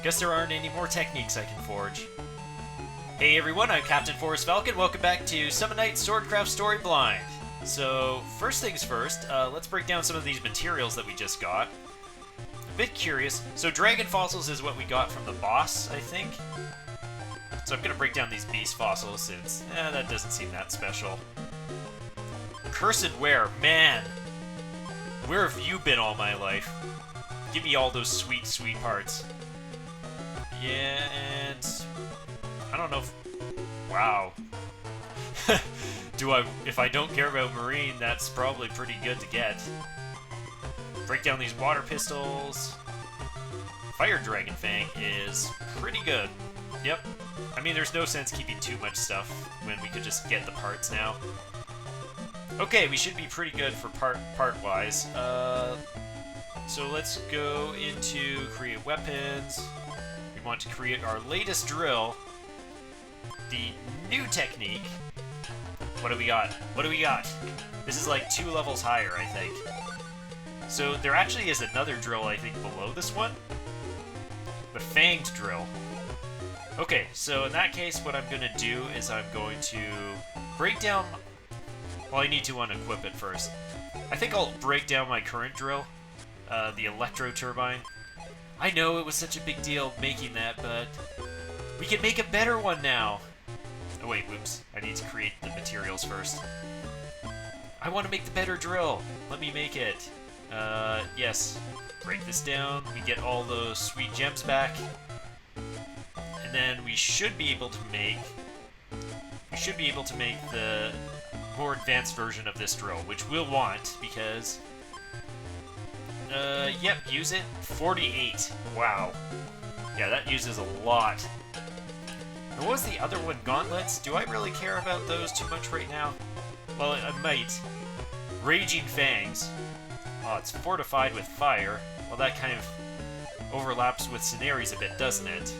Guess there aren't any more techniques I can forge. Hey everyone, I'm Captain Forrest Falcon. Welcome back to Summon Night Swordcraft Story Blind. So, first things first, let's break down some of these materials that we just got. A bit curious. So, dragon fossils is what we got from the boss, I think. So I'm gonna break down these beast fossils since, that doesn't seem that special. Cursed Ware, man! Where have you been all my life? Give me all those sweet, sweet parts. Yeah, and I don't know if... Wow. If I don't care about marine, that's probably pretty good to get. Break down these water pistols. Fire Dragon Fang is pretty good. Yep. I mean, there's no sense keeping too much stuff when we could just get the parts now. Okay, we should be pretty good for part-wise. So let's go into create weapons. We want to create our latest drill. The new technique. What do we got? What do we got? This is like 2 levels higher, I think. So there actually is another drill, I think, below this one. The Fanged Drill. Okay, so in that case, what I'm going to do is I'm going to break down... Well, I need to unequip it first. I think I'll break down my current drill, the Electro Turbine. I know it was such a big deal making that, but we can make a better one now. Oh wait, whoops. I need to create the materials first. I want to make the better drill. Let me make it. Yes. Break this down. We get all those sweet gems back. And then we should be able to make... the more advanced version of this drill, which we'll want, because... yep, use it. 48. Wow. Yeah, that uses a lot. And what was the other one? Gauntlets? Do I really care about those too much right now? Well, I might. Raging Fangs. Oh, it's fortified with fire. Well, that kind of overlaps with Scenari's a bit, doesn't it?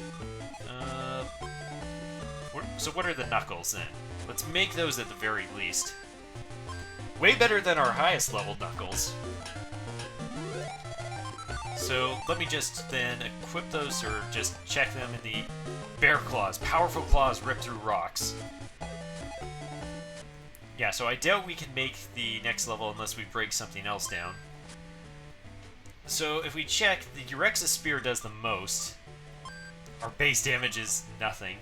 So what are the knuckles, then? Let's make those at the very least. Way better than our highest level knuckles. So let me just then equip those, or just check them in the Bear Claws. Powerful claws rip through rocks. Yeah, so I doubt we can make the next level unless we break something else down. So if we check, the Urex's Spear does the most. Our base damage is nothing.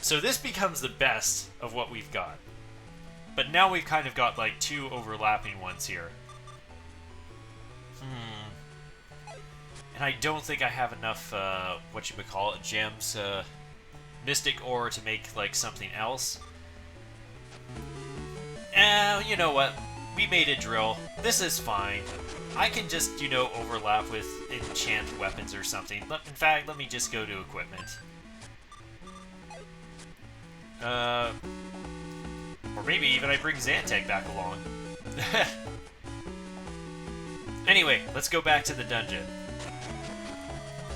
So this becomes the best of what we've got. But now we've kind of got like 2 overlapping ones here. And I don't think I have enough, whatchamacallit, gems, mystic ore to make like something else. You know what? We made a drill. This is fine. I can just, you know, overlap with enchanted weapons or something. In fact, let me just go to equipment. Or maybe even I bring Xantec back along. Anyway, let's go back to the dungeon.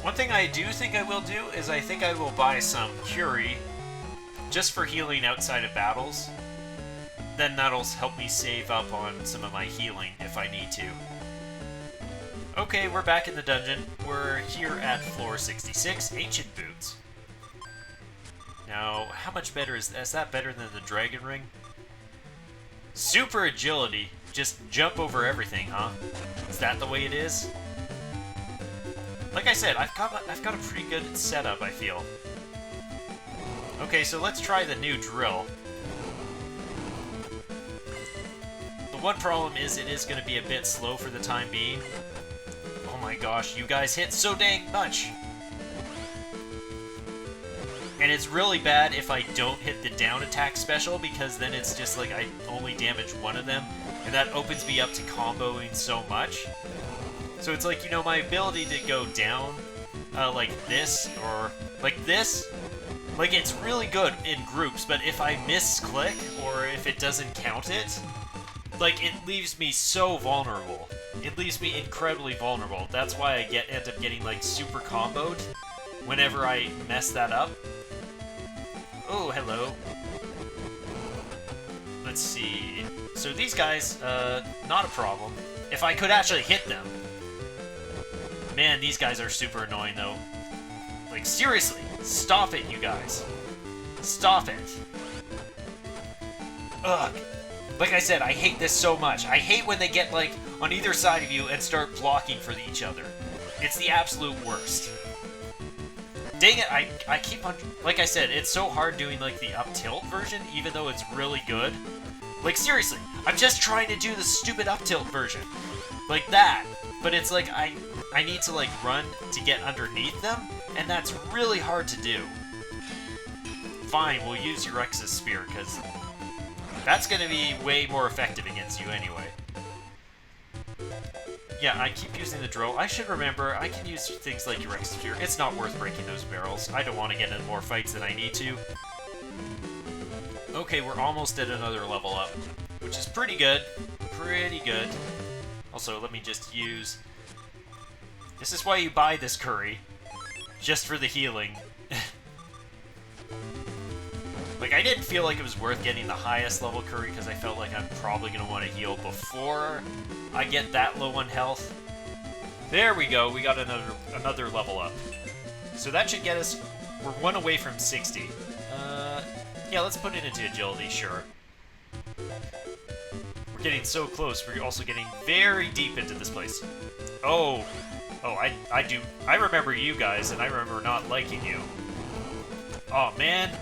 One thing I do think I will do is I think I will buy some Curie just for healing outside of battles. Then that'll help me save up on some of my healing if I need to. Okay, we're back in the dungeon. We're here at floor 66, Ancient Boots. Now, how much better is that better than the Dragon Ring? Super agility. Just jump over everything, huh? Is that the way it is? Like I said, I've got a pretty good setup, I feel. Okay, so let's try the new drill. The one problem is it is going to be a bit slow for the time being. Oh my gosh, you guys hit so dang much! And it's really bad if I don't hit the down attack special, because then it's just like I only damage one of them, and that opens me up to comboing so much. So it's like, you know, my ability to go down like this, or like this, like it's really good in groups, but if I misclick, or if it doesn't count it, like it leaves me so vulnerable. It leaves me incredibly vulnerable. That's why I end up getting like super comboed whenever I mess that up. Oh, hello. Let's see. So these guys, not a problem. If I could actually hit them. Man, Man, these guys are super annoying, though. Like, seriously, stop it, you guys. Stop it. Ugh. Like I said, I hate this so much. I hate when they get, like, on either side of you and start blocking for each other. It's the absolute worst. Dang it, I keep on... Like I said, it's so hard doing, like, the up-tilt version, even though it's really good. Like, seriously, I'm just trying to do the stupid up-tilt version. Like that. But it's like, I need to, like, run to get underneath them, and that's really hard to do. Fine, we'll use your Rex's Spear, because that's going to be way more effective against you anyway. Yeah, I keep using the drill. I should remember, I can use things like your Rex's Spear. It's not worth breaking those barrels. I don't want to get into more fights than I need to. Okay, we're almost at another level up, which is pretty good. Pretty good. Also, let me just use... This is why you buy this curry. Just for the healing. Like, I didn't feel like it was worth getting the highest level curry because I felt like I'm probably going to want to heal before I get that low on health. There we go, we got another level up. So that should get us... We're one away from 60. Yeah, let's put it into agility, sure. We're getting so close, we're also getting very deep into this place. Oh, I do. I remember you guys, and I remember not liking you. Oh, man.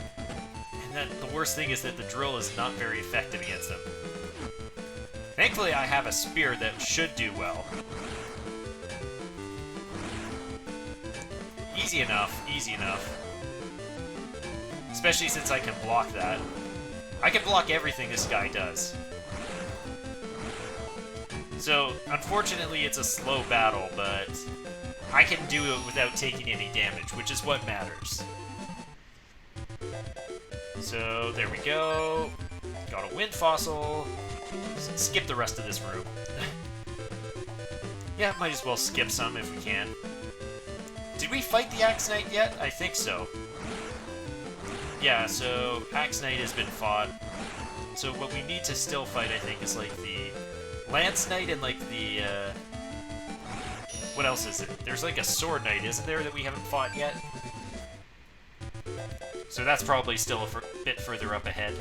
And the worst thing is that the drill is not very effective against them. Thankfully, I have a spear that should do well. Easy enough, easy enough. Especially since I can block that. I can block everything this guy does. So, unfortunately, it's a slow battle, but I can do it without taking any damage, which is what matters. So, there we go. Got a wind fossil. Skip the rest of this room. Yeah, might as well skip some if we can. Did we fight the Axe Knight yet? I think so. Yeah, so Axe Knight has been fought. So what we need to still fight, I think, is like the Lance Knight and like the, what else is it? There's like a Sword Knight, isn't there, that we haven't fought yet? So that's probably still a bit further up ahead.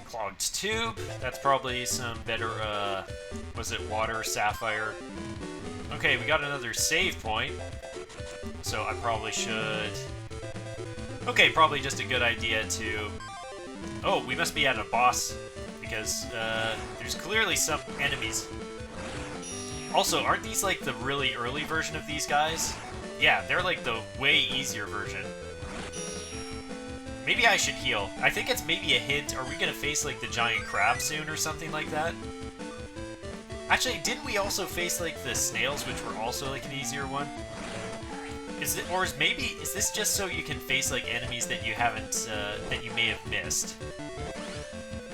Clogged Tube, that's probably some better, was it Water, Sapphire? Okay, we got another save point. So I probably should... Okay, probably just a good idea to... Oh, we must be at a boss, because there's clearly some enemies. Also, aren't these like the really early version of these guys? Yeah, they're like the way easier version. Maybe I should heal. I think it's maybe a hint. Are we gonna face like the giant crab soon or something like that? Actually, didn't we also face like the snails, which were also like an easier one? Is this just so you can face like enemies that you haven't, that you may have missed?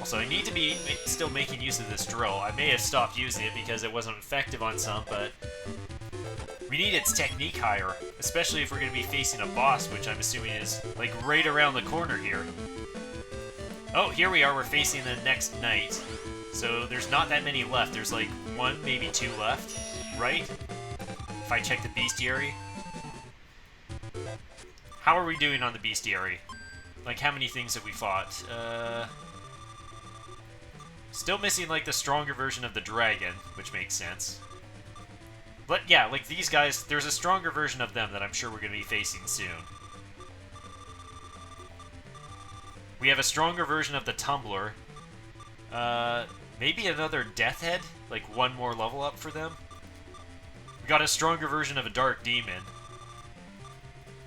Also, I need to be still making use of this drill. I may have stopped using it because it wasn't effective on some, but we need its technique higher, especially if we're going to be facing a boss, which I'm assuming is like right around the corner here. Oh, here we are. We're facing the next knight. So there's not that many left. There's like one, maybe two left, right? If I check the bestiary. How are we doing on the bestiary? Like, how many things have we fought? Still missing, like, the stronger version of the dragon, which makes sense. But, yeah, like, these guys, there's a stronger version of them that I'm sure we're going to be facing soon. We have a stronger version of the Tumbler. Maybe another Death Head? Like, one more level up for them? We got a stronger version of a Dark Demon.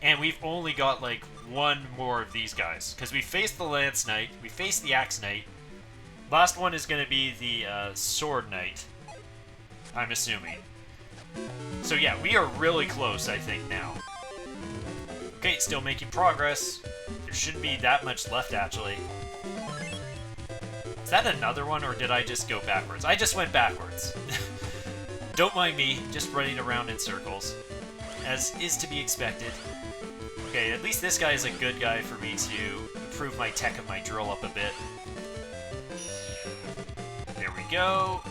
And we've only got, like, one more of these guys. Because we faced the Lance Knight, we faced the Axe Knight. Last one is going to be the Sword Knight, I'm assuming. So yeah, we are really close, I think, now. Okay, still making progress. There shouldn't be that much left, actually. Is that another one, or did I just go backwards? I just went backwards. Don't mind me, just running around in circles, as is to be expected. Okay, at least this guy is a good guy for me to improve my tech of my drill up a bit. There we go.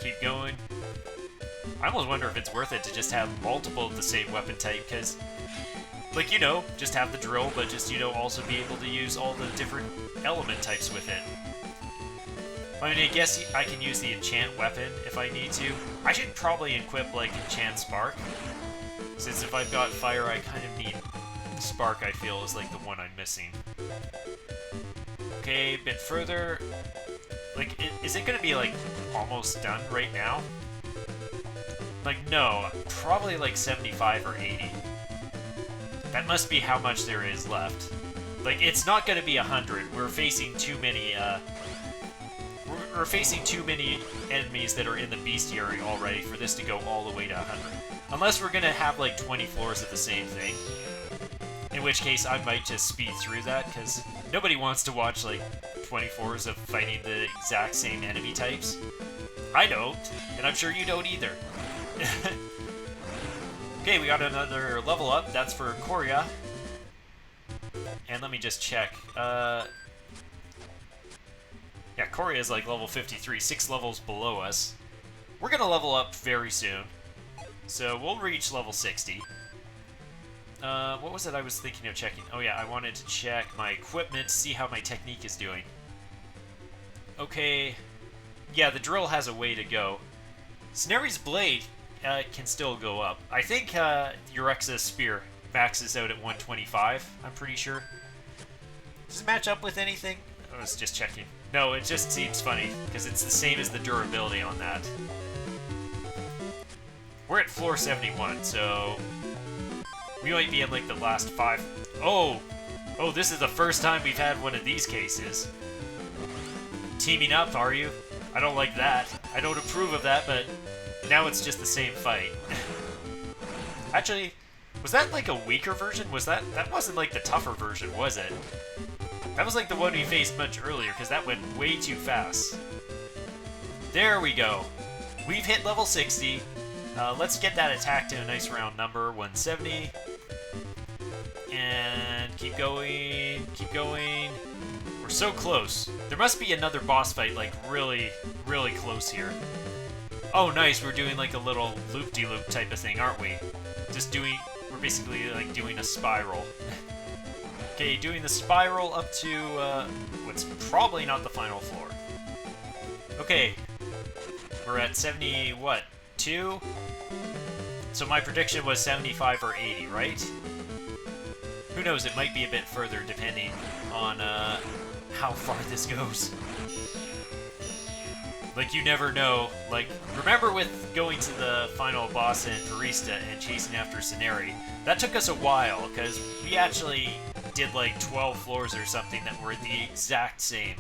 keep going. I almost wonder if it's worth it to just have multiple of the same weapon type, because, like, you know, just have the drill, but just, you know, also be able to use all the different element types with it. I mean, I guess I can use the enchant weapon if I need to. I should probably equip, like, enchant spark, since if I've got fire, I kind of need spark, I feel, is, like, the one I'm missing. Okay, a bit further. Like, is it gonna be, like, almost done right now? Like, no, probably like 75 or 80. That must be how much there is left. Like, it's not gonna be 100. We're facing too many, we're facing too many enemies that are in the bestiary already for this to go all the way to 100. Unless we're gonna have, like, 20 floors of the same thing. In which case, I might just speed through that, because nobody wants to watch, like, 20 floors of fighting the exact same enemy types. I don't, and I'm sure you don't either. Okay, we got another level up. That's for Korea. And let me just check. Yeah, Korea is like level 53, 6 levels below us. We're gonna level up very soon. So we'll reach level 60. What was it I was thinking of checking? Oh yeah, I wanted to check my equipment, see how my technique is doing. Okay. Yeah, the drill has a way to go. Snary's blade can still go up. I think Urexa's spear maxes out at 125, I'm pretty sure. Does it match up with anything? I was just checking. No, it just seems funny, because it's the same as the durability on that. We're at floor 71, so we might be in, like, the last 5. Oh! Oh, this is the first time we've had one of these cases. Teaming up, are you? I don't like that. I don't approve of that, but now it's just the same fight. Actually, was that, like, a weaker version? Was that wasn't, like, the tougher version, was it? That was, like, the one we faced much earlier, because that went way too fast. There we go. We've hit level 60. Let's get that attack to a nice round number, 170. And keep going, keep going. We're so close. There must be another boss fight, like, really, really close here. Oh, nice, we're doing, like, a little loop-de-loop type of thing, aren't we? We're basically, like, doing a spiral. Okay, doing the spiral up to, what's probably not the final floor. Okay. We're at 70, what, 2? So my prediction was 75 or 80, right? Who knows, it might be a bit further depending on, how far this goes. Like, you never know. Like, remember with going to the final boss in Parista and chasing after Scenery, that took us a while, because we actually did like 12 floors or something that were the exact same.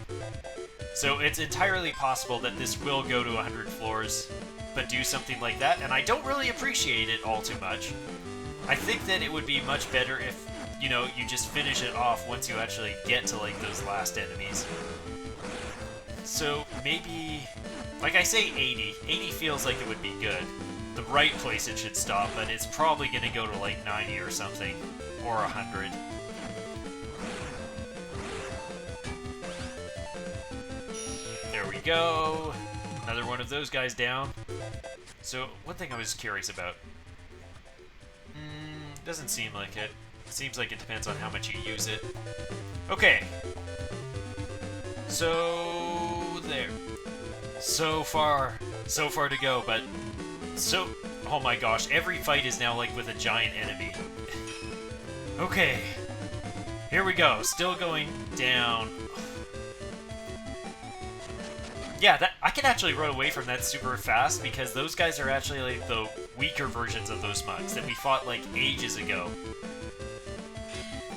So it's entirely possible that this will go to 100 floors, but do something like that, and I don't really appreciate it all too much. I think that it would be much better if, you know, you just finish it off once you actually get to, like, those last enemies. So maybe, like I say 80. 80 feels like it would be good. The right place it should stop, but it's probably going to go to, like, 90 or something, or 100. There we go. Another one of those guys down. So, one thing I was curious about. Doesn't seem like it. Seems like it depends on how much you use it. Okay. So, there. So far to go, but oh my gosh, every fight is now like with a giant enemy. Okay. Here we go. Still going down. Yeah, I can actually run away from that super fast because those guys are actually like the weaker versions of those mugs that we fought like ages ago.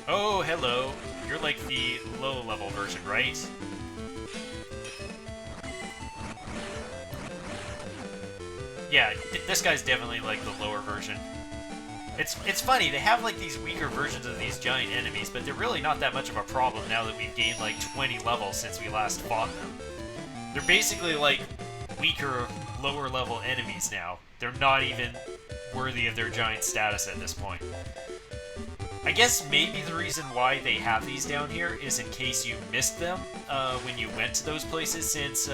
Oh, hello. You're like the low-level version, right? Yeah, this guy's definitely like the lower version. It's funny, they have like these weaker versions of these giant enemies, but they're really not that much of a problem now that we've gained like 20 levels since we last fought them. They're basically like weaker, lower level enemies now. They're not even worthy of their giant status at this point. I guess maybe the reason why they have these down here is in case you missed them when you went to those places, since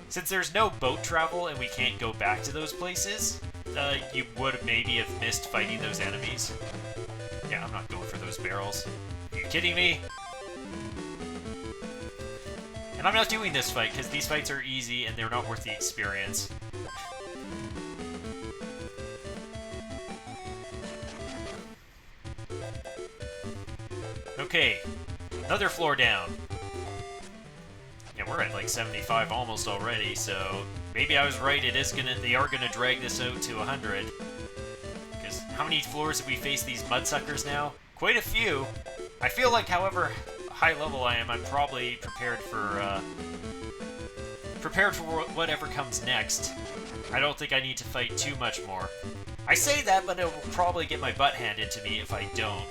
Since there's no boat travel and we can't go back to those places, you would maybe have missed fighting those enemies. Yeah, I'm not going for those barrels. Are you kidding me? And I'm not doing this fight because these fights are easy and they're not worth the experience. Okay, another floor down. Yeah, we're at like 75 almost already, so maybe I was right. They are gonna drag this out to 100. Because how many floors have we faced these mudsuckers now? Quite a few. I feel like, however high level I am, I'm probably prepared for whatever comes next. I don't think I need to fight too much more. I say that, but it will probably get my butt handed to me if I don't.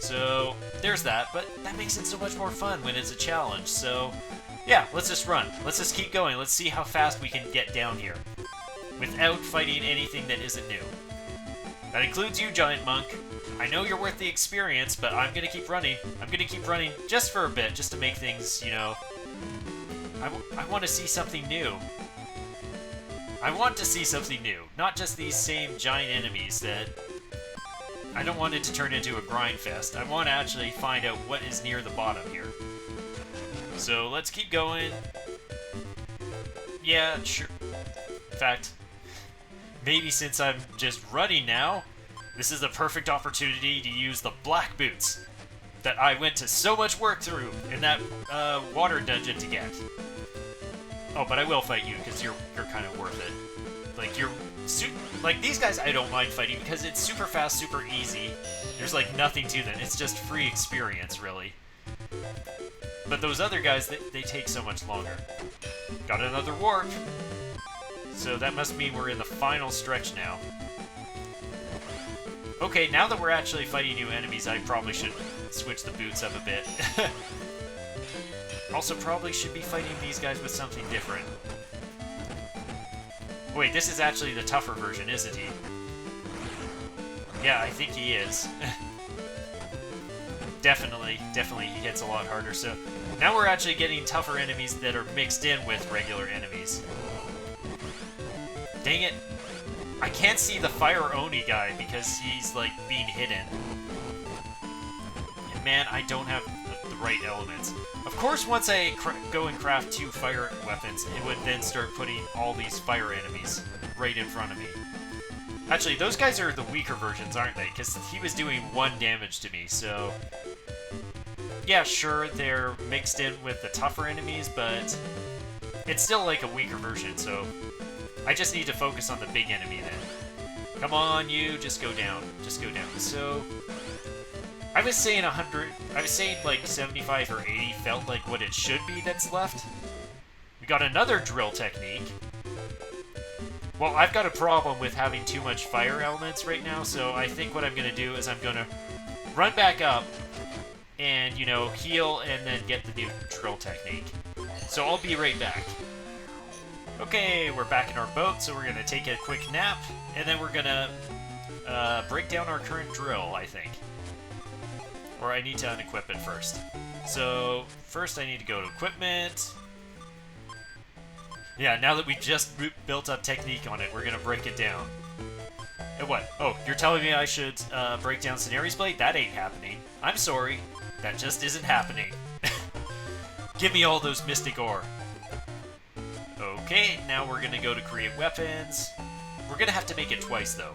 So, there's that, but that makes it so much more fun when it's a challenge, so yeah, let's just run. Let's just keep going. Let's see how fast we can get down here without fighting anything that isn't new. That includes you, Giant Monk. I know you're worth the experience, but I'm gonna keep running. I'm gonna keep running just for a bit, just to make things, you know... I want to see something new. I want to see something new, not just these same giant enemies that... I don't want it to turn into a grind fest. I want to actually find out what is near the bottom here. So let's keep going. Yeah, sure. In fact, maybe since I'm just running now, this is a perfect opportunity to use the black boots that I went to so much work through in that water dungeon to get. Oh, but I will fight you because you're kind of worth it. Like these guys, I don't mind fighting because it's super fast, super easy. There's like nothing to them. It's just free experience, really. But those other guys, they take so much longer. Got another warp. So that must mean we're in the final stretch now. Okay, now that we're actually fighting new enemies, I probably should switch the boots up a bit. Also, probably should be fighting these guys with something different. Wait, this is actually the tougher version, isn't he? Yeah, I think he is. Definitely he hits a lot harder, so... Now we're actually getting tougher enemies that are mixed in with regular enemies. Dang it. I can't see the Fire Oni guy because he's, like, being hidden. And man, I don't have the right elements. Of course, once I go and craft 2 fire weapons, it would then start putting all these fire enemies right in front of me. Actually, those guys are the weaker versions, aren't they? Because he was doing 1 damage to me, so... Yeah, sure, they're mixed in with the tougher enemies, but it's still like a weaker version, so I just need to focus on the big enemy then. Come on, you, just go down. Just go down. So... I was saying 100, I was saying like 75 or 80 felt like what it should be that's left. We got another drill technique. Well, I've got a problem with having too much fire elements right now, so I think what I'm going to do is I'm going to run back up and, you know, heal and then get the new drill technique. So I'll be right back. Okay, we're back in our boat, so we're going to take a quick nap, and then we're going to break down our current drill, I think. Or I need to unequip it first. So, first I need to go to equipment. Yeah, now that we just built up technique on it, we're gonna break it down. And what? Oh, you're telling me I should break down Cenari's Blade? That ain't happening. I'm sorry. That just isn't happening. Give me all those mystic ore. Okay, now we're gonna go to create weapons. We're gonna have to make it twice, though.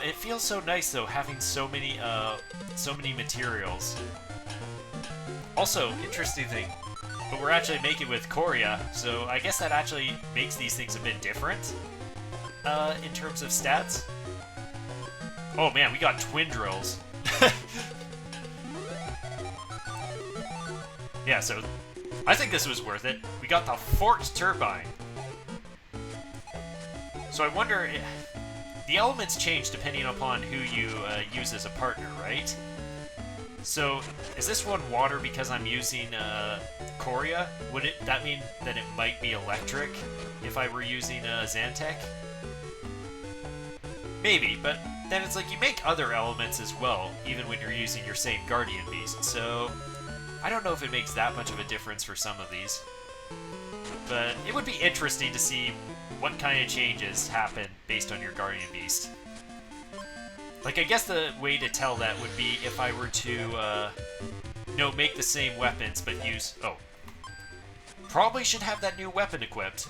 It feels so nice, though, having so many materials. Also, interesting thing, but we're actually making with Korea, so I guess that actually makes these things a bit different, in terms of stats. Oh man, we got twin drills. Yeah, so I think this was worth it. We got the forked turbine. So I wonder... The elements change depending upon who you use as a partner, right? So, is this one water because I'm using Korea? Would that mean that it might be electric if I were using Xantec? Maybe, but then it's like you make other elements as well, even when you're using your same Guardian Beast, so I don't know if it makes that much of a difference for some of these. But it would be interesting to see what kind of changes happen based on your Guardian Beast. Like, I guess the way to tell that would be if I were to, make the same weapons, but use... Oh. Probably should have that new weapon equipped.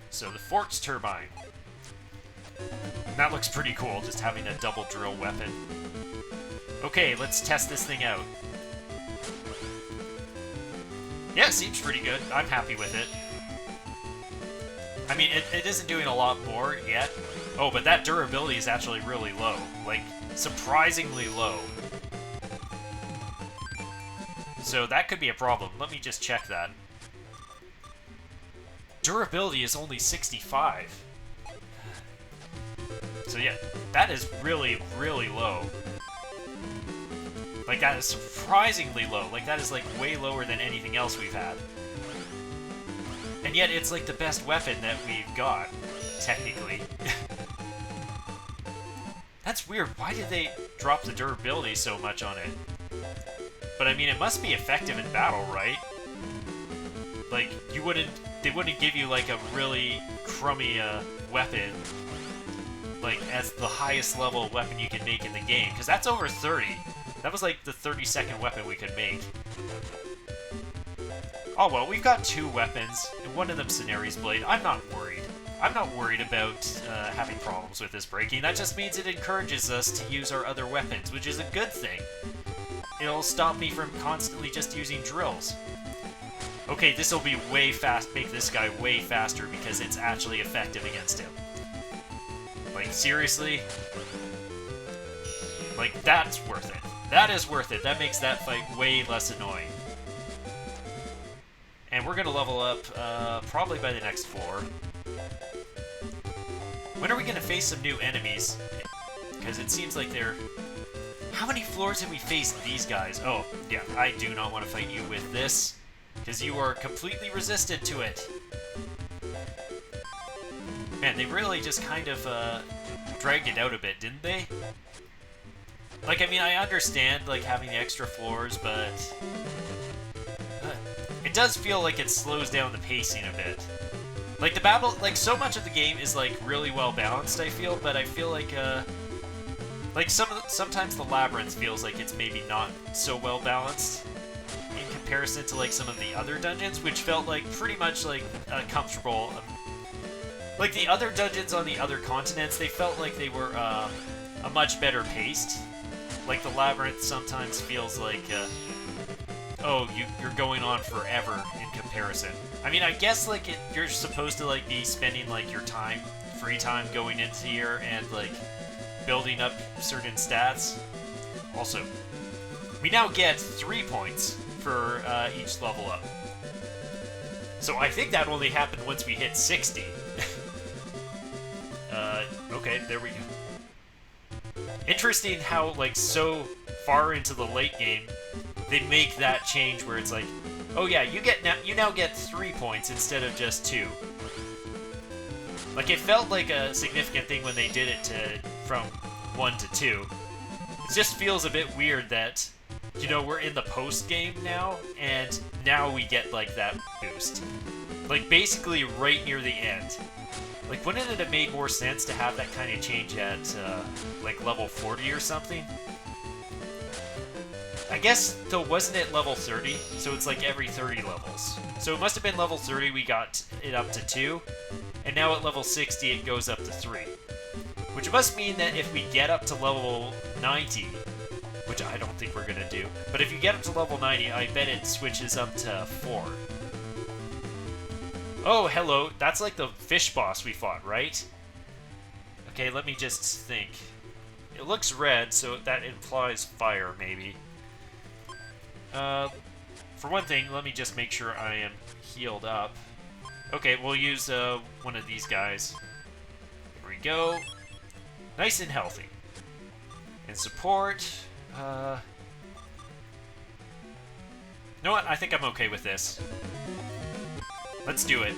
So, the Forks Turbine. That looks pretty cool, just having a double drill weapon. Okay, let's test this thing out. Yeah, it seems pretty good. I'm happy with it. I mean, it isn't doing a lot more yet. Oh, but that durability is actually really low. Like, surprisingly low. So that could be a problem. Let me just check that. Durability is only 65. So yeah, that is really, really low. Like, that is surprisingly low. Like, that is, like, way lower than anything else we've had. And yet, it's, like, the best weapon that we've got, technically. That's weird. Why did they drop the durability so much on it? But, I mean, it must be effective in battle, right? Like, they wouldn't give you, like, a really crummy, weapon, like, as the highest level weapon you can make in the game. Because that's over 30. That was like the 32nd weapon we could make. Oh well, we've got 2 weapons, and one of them Scenari's Blade. I'm not worried. I'm not worried about having problems with this breaking. That just means it encourages us to use our other weapons, which is a good thing. It'll stop me from constantly just using drills. Okay, this will be way fast. Make this guy way faster because it's actually effective against him. Like, seriously? Like, that's worth it. That is worth it. That makes that fight way less annoying. And we're going to level up probably by the next floor. When are we going to face some new enemies? Because it seems like they're... How many floors have we faced these guys? Oh, yeah, I do not want to fight you with this. Because you are completely resistant to it. Man, they really just kind of dragged it out a bit, didn't they? Like, I mean, I understand, like, having the extra floors, but... it does feel like it slows down the pacing a bit. Like, the battle... Like, so much of the game is, like, really well balanced, I feel, but I feel like, like, sometimes the Labyrinth feels like it's maybe not so well balanced in comparison to, like, some of the other dungeons, which felt like pretty much, like, comfortable... like, the other dungeons on the other continents, they felt like they were, a much better paced. Like, the Labyrinth sometimes feels like, oh, you're going on forever in comparison. I mean, I guess, like, you're supposed to, like, be spending, like, your time, free time going into here and, like, building up certain stats. Also, we now get 3 points for each level up. So I think that only happened once we hit 60. Okay, there we go. Interesting how, like, so far into the late game, they make that change where it's like, oh yeah, you now get 3 points instead of just 2. Like, it felt like a significant thing when they did it from 1 to 2. It just feels a bit weird that, you know, we're in the post-game now, and now we get, like, that boost. Like, basically right near the end. Like, wouldn't it have made more sense to have that kind of change at, like, level 40 or something? I guess, though, wasn't it level 30? So it's like every 30 levels. So it must have been level 30 we got it up to 2, and now at level 60 it goes up to 3. Which must mean that if we get up to level 90, which I don't think we're gonna do, but if you get up to level 90, I bet it switches up to 4. Oh, hello. That's like the fish boss we fought, right? Okay, let me just think. It looks red, so that implies fire, maybe. For one thing, let me just make sure I am healed up. Okay, we'll use one of these guys. Here we go. Nice and healthy. And support... You know what? I think I'm okay with this. Let's do it.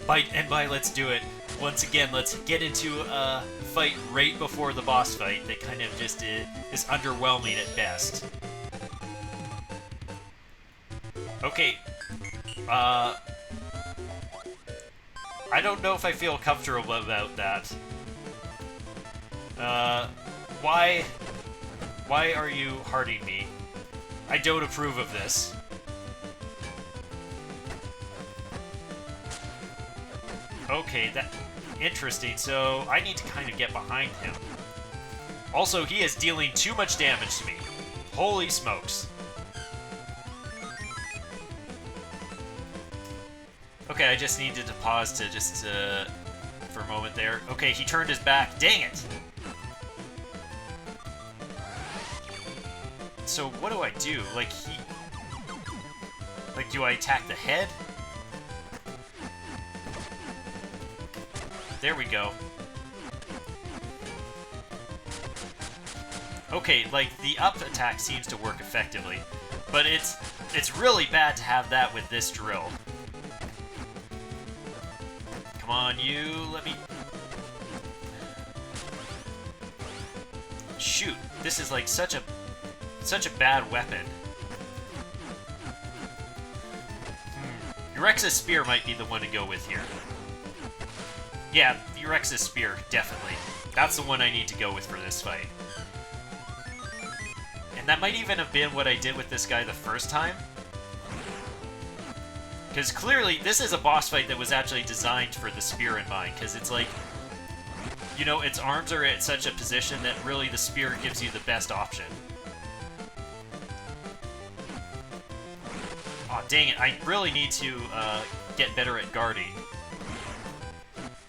by let's do it, once again, let's get into a fight right before the boss fight that kind of just is underwhelming at best. Okay. I don't know if I feel comfortable about that. Why are you hearting me? I don't approve of this. Okay, interesting. So I need to kind of get behind him. Also, he is dealing too much damage to me. Holy smokes. Okay, I just needed to pause to just, for a moment there. Okay, he turned his back. Dang it! So, what do I do? Like, Like, do I attack the head? There we go. Okay, like, the up attack seems to work effectively. But it's really bad to have that with this drill. Come on, you, let me... Shoot, this is like such a bad weapon. Urex's Spear might be the one to go with here. Yeah, Urex's Spear, definitely. That's the one I need to go with for this fight. And that might even have been what I did with this guy the first time. Because clearly, this is a boss fight that was actually designed for the spear in mind, because it's like, you know, its arms are at such a position that really the spear gives you the best option. Aw, dang it, I really need to get better at guarding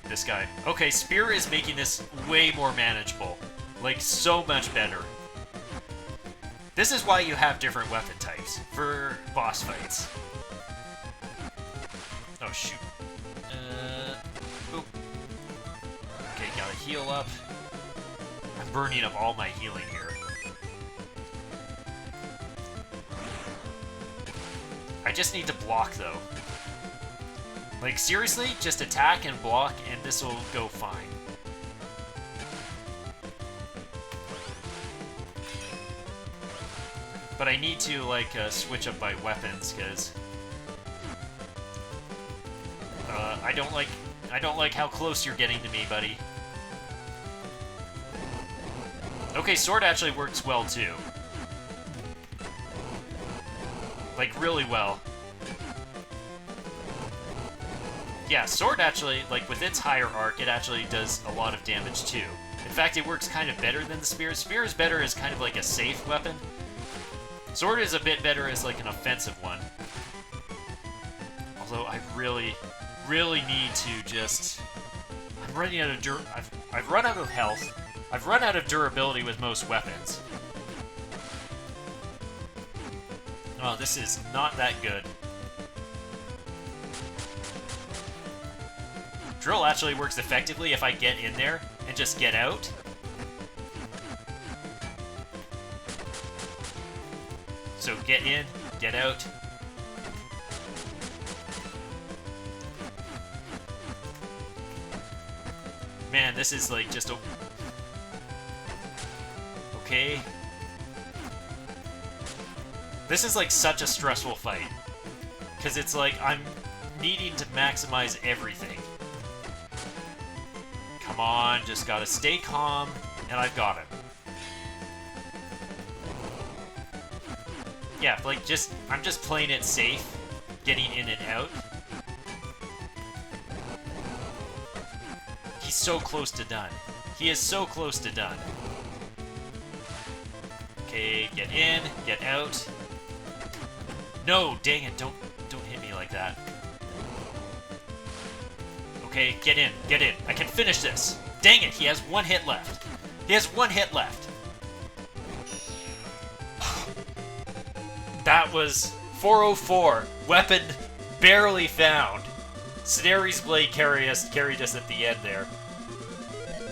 this guy. Okay, spear is making this way more manageable. Like, so much better. This is why you have different weapon types for boss fights. Oh, shoot. Oop. Okay, gotta heal up. I'm burning up all my healing here. I just need to block, though. Like, seriously? Just attack and block, and this will go fine. But I need to, like, switch up my weapons, because... I don't like how close you're getting to me, buddy. Okay, sword actually works well, too. Like, really well. Yeah, sword actually, like, with its higher arc, it actually does a lot of damage, too. In fact, it works kind of better than the spear. Spear is better as kind of like a safe weapon. Sword is a bit better as, like, an offensive one. Although, I really need to just... I'm running out of I've run out of health. I've run out of durability with most weapons. Oh, this is not that good. Drill actually works effectively if I get in there and just get out. So get in, get out. Man, this is like just a... Okay. This is like such a stressful fight. Because it's like I'm needing to maximize everything. Come on, just gotta stay calm, and I've got him. Yeah, like I'm just playing it safe, getting in and out. He's so close to done. He is so close to done. Okay, get in, get out. No, dang it, don't hit me like that. Okay, get in, get in. I can finish this. Dang it, he has one hit left. He has one hit left. That was 404. Weapon barely found. Scenari's blade carried us at the end there.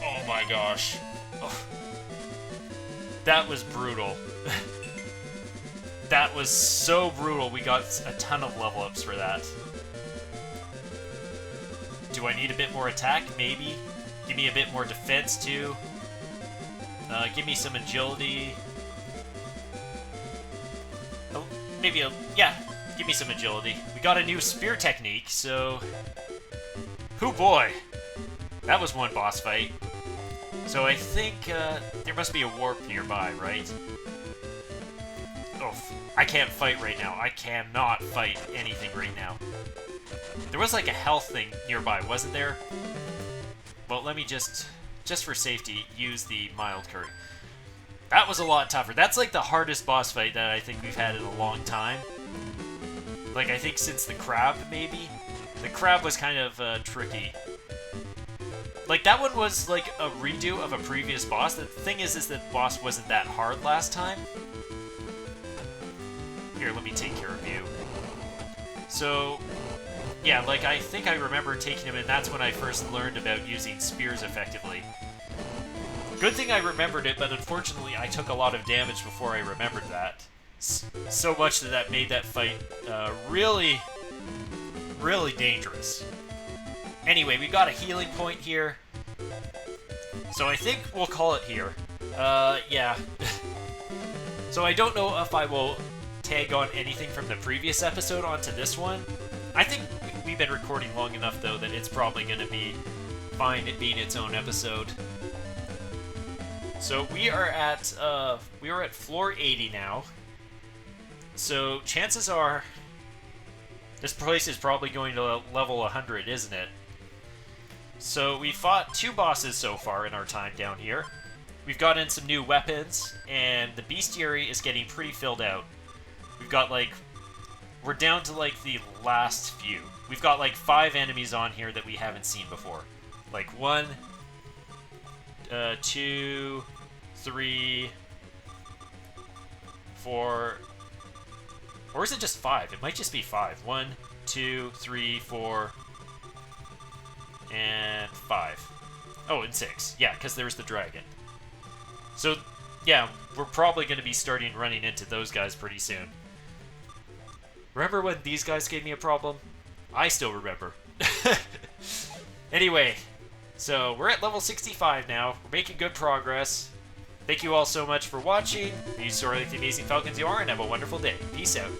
Oh my gosh. Oh. That was brutal. That was so brutal. We got a ton of level ups for that. Do I need a bit more attack? Maybe. Give me a bit more defense too. Give me some agility. Oh, maybe yeah. Give me some agility. We got a new spear technique, so... Hoo boy! That was one boss fight. So I think there must be a warp nearby, right? Oh, I can't fight right now. I cannot fight anything right now. There was like a health thing nearby, wasn't there? Well, let me just for safety, use the mild curry. That was a lot tougher. That's like the hardest boss fight that I think we've had in a long time. Like, I think since the crab, maybe? The crab was kind of tricky. Like, that one was like a redo of a previous boss. The thing is that the boss wasn't that hard last time. Here, let me take care of you. So, yeah, like, I think I remember taking him, and that's when I first learned about using spears effectively. Good thing I remembered it, but unfortunately I took a lot of damage before I remembered that. So much that made that fight really, really dangerous. Anyway, we got a healing point here. So I think we'll call it here. Yeah. So I don't know if I will tag on anything from the previous episode onto this one. I think we've been recording long enough, though, that it's probably going to be fine it being its own episode. So we are at floor 80 now. So chances are this place is probably going to level 100, isn't it? So we fought 2 bosses so far in our time down here. We've gotten some new weapons, and the bestiary is getting pretty filled out. We've got like... We're down to like the last few. We've got like 5 enemies on here that we haven't seen before. Like 1, 2, 3, 4... Or is it just 5? It might just be 5. 1, 2, 3, 4... and 5. Oh, and 6. Yeah, because there's the dragon. So, yeah, we're probably going to be starting running into those guys pretty soon. Remember when these guys gave me a problem? I still remember. Anyway, so we're at level 65 now. We're making good progress. Thank you all so much for watching. You soar like the amazing falcons you are, and have a wonderful day. Peace out.